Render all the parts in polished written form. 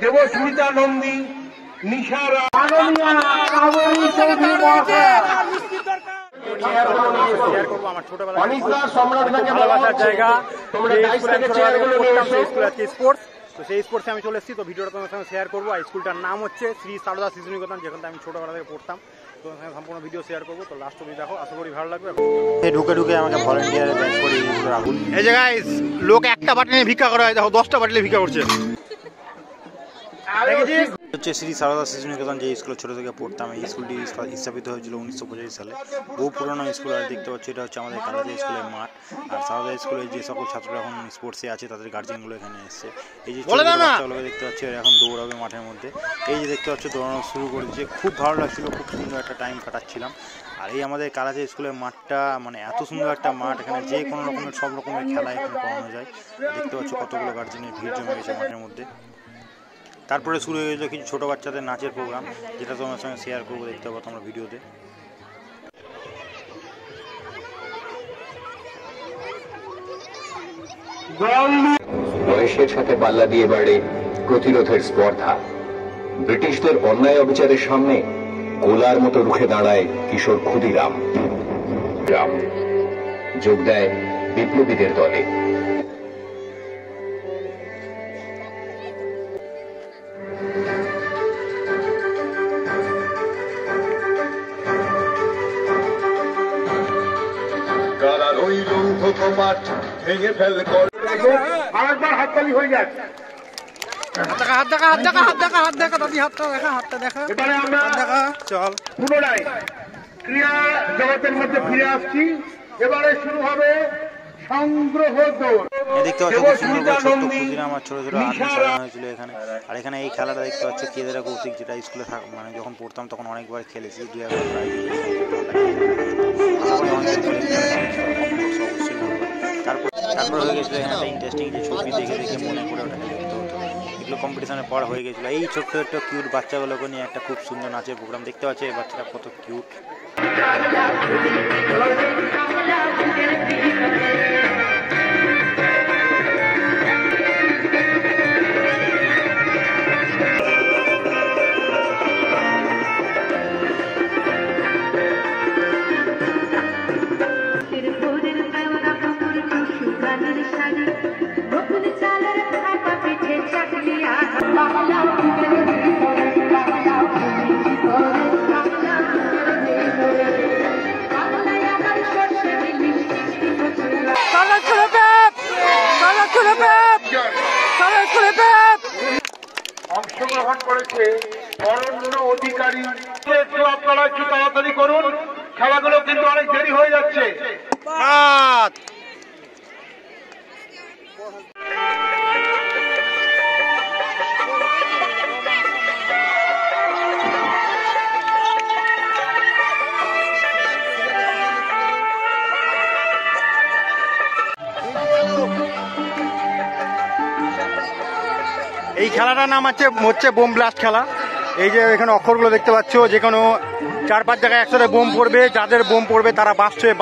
দেবস্মিতা নন্দী, নিশারা আমার ছোটবেলার জায়গা স্পোর্টস, তো সেই স্পোর্টসে আমি চলে এসেছি। তো ভিডিওটা তোমার সঙ্গে শেয়ার করবো। আর স্কুলটার নাম হচ্ছে শ্রী সারদা শিশু নিকেতন, যেখানে আমি ছোটবেলা থেকে পড়তাম। তোমার সঙ্গে সম্পূর্ণ ভিডিও শেয়ার করবো। তো লাস্ট অবধি দেখো, আশা করি ভালো লাগবে। ঢুকে ঢুকে আমাকে ভলেন্টিয়ারে ব্যাচ করে রাহুল। এই যে গাইস, লোক একটা বাটনে ভিক্ষা করা হয়, দেখো 10টা বাটলে ভিক্ষা করছে। হচ্ছে শ্রী সারদা শিশু নিকেতন, যে স্কুলে ছোটো থেকে পড়তাম। এই স্কুলটি স্থাপিত হয়েছিল 1985 সালে। বহু পুরোনো স্কুল। আর দেখতে পাচ্ছি এটা হচ্ছে আমাদের কালাজা স্কুলের মাঠ। আর সারদা স্কুলের যে সকল ছাত্ররা এখন স্পোর্টসে আছে, তাদের গার্জিয়ানগুলো এখানে এসছে। এই যে বাচ্চাগুলোকে দেখতে পাচ্ছি, এখন দৌড়াবে মাঠের মধ্যে। এই যে দেখতে পাচ্ছি দৌড়ানো শুরু করেছে। খুব ভালো লাগছিল, খুব সুন্দর একটা টাইম কাটাচ্ছিলাম। আর এই আমাদের কালাজা স্কুলের মাঠটা মানে এত সুন্দর একটা মাঠ, এখানে যে কোনো রকমের সব রকমের খেলা এখানে করানো যায়। দেখতে পাচ্ছি কতগুলো গার্জিয়ানের ভিড় জমে গেছে মাঠের মধ্যে। তারপরে শুরু হয়ে গেল কিছু ছোটো বাচ্চাদের নাচের প্রোগ্রাম, যেটা তোমার সঙ্গে শেয়ার করবো, দেখতে পাবো তোমরা ভিডিওতে। বয়সের সাথে পাল্লা দিয়ে বাড়ে প্রতিরোধের স্পর্ধা। ব্রিটিশদের অন্যায় অবিচারের সামনে গোলার মতো রুখে দাঁড়ায় কিশোর ক্ষুদিরাম। যোগ দেয় বিপ্লবীদের দলে। ভেঙে ফেল আরেকবার হাততালি হয়ে যাক। এবারে আমরা চল পুনরায় ক্রীড়া জগতের মধ্যে ফিরে আসছি। এবারে শুরু হবে সংগ্রহ দৌড়। দেখতে পাচ্ছি খুব সুন্দর করে ছোট্ট ক্ষুদিরাম আমার ছোটো ছোটো আর্মি সাজানো হয়েছিল এখানে। আর এখানে এই খেলাটা দেখতে পাচ্ছি কেদারা কৌশিক, যেটা স্কুলে মানে যখন পড়তাম তখন অনেকবার খেলেছি, 2-একবার প্রাইজ। তারপর হয়ে গেছিলো এখানে একটা ইন্টারেস্টিং যে ছবি দেখে দেখে মনে করে ওটা লিখতে হতো। এগুলো কম্পিটিশনের পর হয়ে গেছিলো। এই ছোট্ট একটা কিউট বাচ্চাগুলোকে নিয়ে একটা খুব সুন্দর নাচের প্রোগ্রাম। দেখতে পাচ্ছি এই বাচ্চাটা কত কিউট। অংশগ্রহণ করেছে অরণ্য অধিকারী। আপনারা একটু তাড়াতাড়ি করুন, খেলাগুলো কিন্তু অনেক দেরি হয়ে যাচ্ছে। এই খেলাটার নাম হচ্ছে বোম ব্লাস্ট খেলা। এই যে এখানে অক্ষরগুলো দেখতে পাচ্ছ, যে কোনো 4-5 জায়গায় একসাথে বোম পড়বে, যাদের বোম পড়বে তারা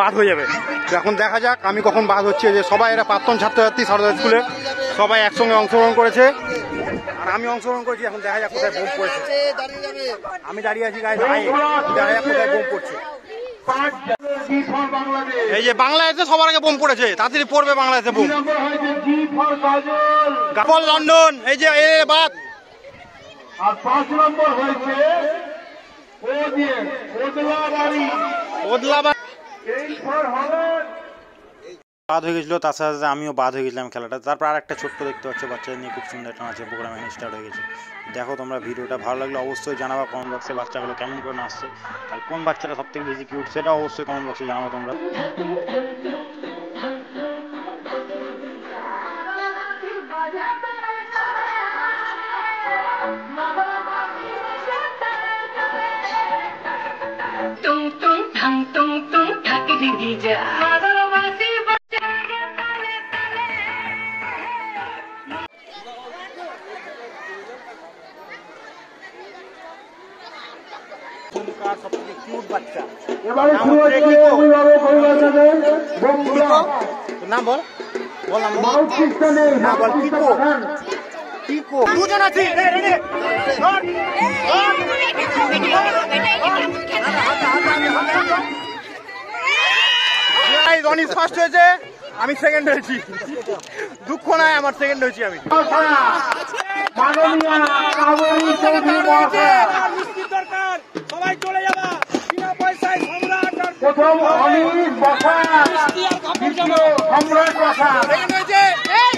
বাদ হয়ে যাবে। তো এখন দেখা যাক আমি কখন বাদ হচ্ছে। যে সবাই এরা প্রাক্তন ছাত্রছাত্রী সারদা স্কুলে, সবাই একসঙ্গে অংশগ্রহণ করেছে আর আমি অংশগ্রহণ করেছি। এখন দেখা যাক কোথায় বোম পড়েছে। আমি দাঁড়িয়ে আছি গাইস, দেখা যাক কোথায় বোম পড়ছে। এই যে বাংলাদেশে সবার আগে বোম পড়েছে, তাড়াতাড়ি পড়বে বাংলাদেশে বোম। গাবল লন্ডন, এই যে বাদ। আর 5 নম্বর হয়েছে বাদ হয়ে গেছিল। তার সাথে সাথে আমিও বাদ হয়ে গেছিলাম খেলাটা। তারপর আর একটা ছোট্ট দেখতে পাচ্ছ বাচ্চাদের নিয়ে খুব সুন্দর একটা নাচের প্রোগ্রাম এখানে স্টার্ট হয়ে গেছে। দেখো তোমরা ভিডিওটা ভালো লাগলে অবশ্যই জানাবা কমেন্ট বক্সে বাচ্চাগুলো কেমন করে নাচছে, আর কোন বাচ্চাটা সব থেকে বেশি কিউট সেটা অবশ্যই কমেন্ট বক্সে জানাবো তোমরা। সবথেকে কিউট বাচ্চা নাম বল। মাউথ পিসটা নেই, মাউথ পিসটা পাঠান। দুজন আছি অনিস ফার্স্ট হয়েছে, আমি সেকেন্ড হয়েছি। দুঃখ নাই আমার, সেকেন্ড হয়েছি আমি। মাননীয় কাবেরী চৌধুরী মহাশয়া, সবাই চলে যাবা বিনা পয়সায় সম্রাট আর প্রথম অনিস বসা, দ্বিতীয় সম্রাট বসা,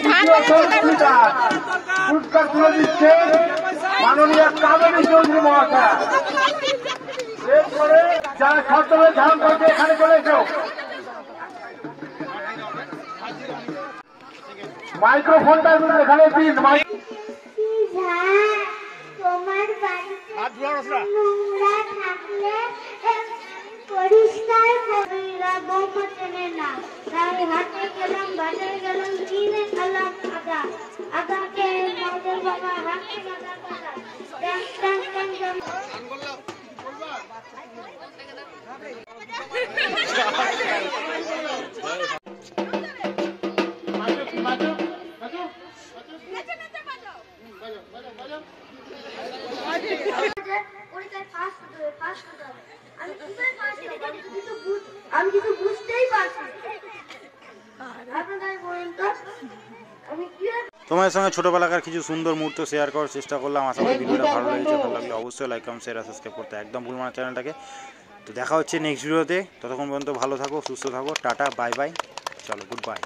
তৃতীয় সরস্বতীদার। পুরস্কার তুলে দিচ্ছে মাননীয় কাবেরী চৌধুরী মহাশয়া। এরপরে যারা ছাত্রদের ধারণ করছে এখানে চলে এসো। মাইক্রোফোনটা এখানে দিন। তোমার বাড়িতে নোংরা থাকলে পরিষ্কার করিরা বৌমা চেনে না। তাই হাটে গেলাম, বাজারে গেলাম, কিনে খেলাম আদা। আদাকে মদের বাবা হাতে বাদা বাদা। ট্যাং ট্যাং ট্যাং ট্যাং। আমি কিছু বুঝতেই পারছি। আপনাদের বলুন তো আমি কি তোমাদের সঙ্গে ছোটবেলাকার কিছু সুন্দর মুহূর্ত শেয়ার করার চেষ্টা করলাম। আশা করি ভিডিওটা ভালো লেগেছে। ভালো লাগলে অবশ্যই লাইক কমেন্ট শেয়ার সাবস্ক্রাইব করতে একদম ভুল না চ্যানেলটাকে। তো দেখা হচ্ছে নেক্সট ভিডিওতে। ততক্ষণ পর্যন্ত ভালো থাকো, সুস্থ থাকো। টাটা, বাই বাই, চলো, গুড বাই।